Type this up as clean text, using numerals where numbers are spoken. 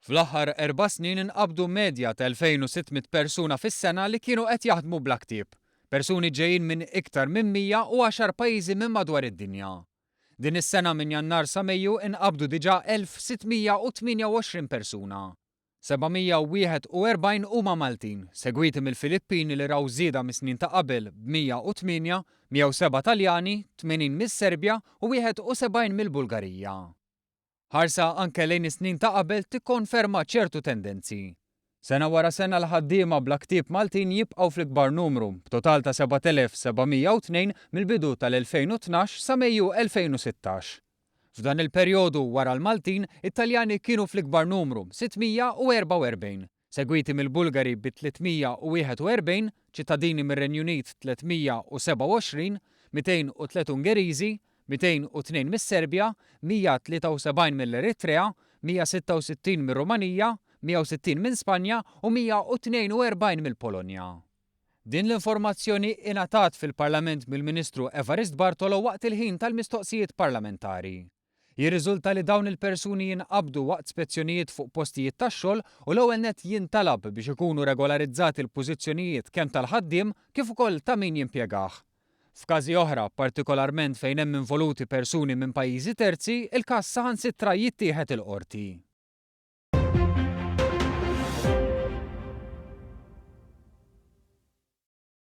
Fl-aħħar 4 snin inqabdu medja ta' 2600 persuna fis-sena li kienu qed jaħdmu bla ktieb. Persuni ġejjin minn iktar minn 110 pajjiżi minn madwar id-dinja. Din is-sena minn Jannar sa Mejju inqabdu diġà 1628 persuna. 741 huma Maltin, segwiti mill-Filippini li raw żieda mis-snin ta' qabel b'108, 107 Taljani, 80 mis-Serbja u 71 mill-Bulgarija. Ħarsa anke lejn is-snin ta' qabel tikkonferma ċertu tendenzi. Sena wara sena l-ħaddiema bla ktieb Maltin jibqgħu fl-ikbar numru, b'total ta' 7702 mill-bidu tal-2012 sa Mejju 2016. F'dan il-perjodu wara l-Maltin, It-Taljani kienu fl-ikbar numru 644, segwiti mill-Bulgari bi 341, ċittadini mir-Renju Unit 327, 203 Ungeriżi, 202 mis-Serbja, 173 mill-Eritrea, 166 mir-Rumanija, 160 minn Spanja u 142 mill-Polonja. Din l-informazzjoni ingħatat fil-Parlament mill-Ministru Evarist Bartolo waqt il-ħin tal-mistoqsijiet parlamentari. Jirriżulta li dawn il-persuni jinqabdu waqt spezzjonijiet fuq postijiet tax-xogħol u l-ewwel nett jintalab biex ikunu regolarizzati l-pożizzjonijiet kemm tal-ħaddiem kif ukoll ta' min jimpjegah. F'każi oħra, partikolarment fejn hemm involuti persuni minn pajjiżi terzi, il-każ saħansitra jittieħed il-qorti.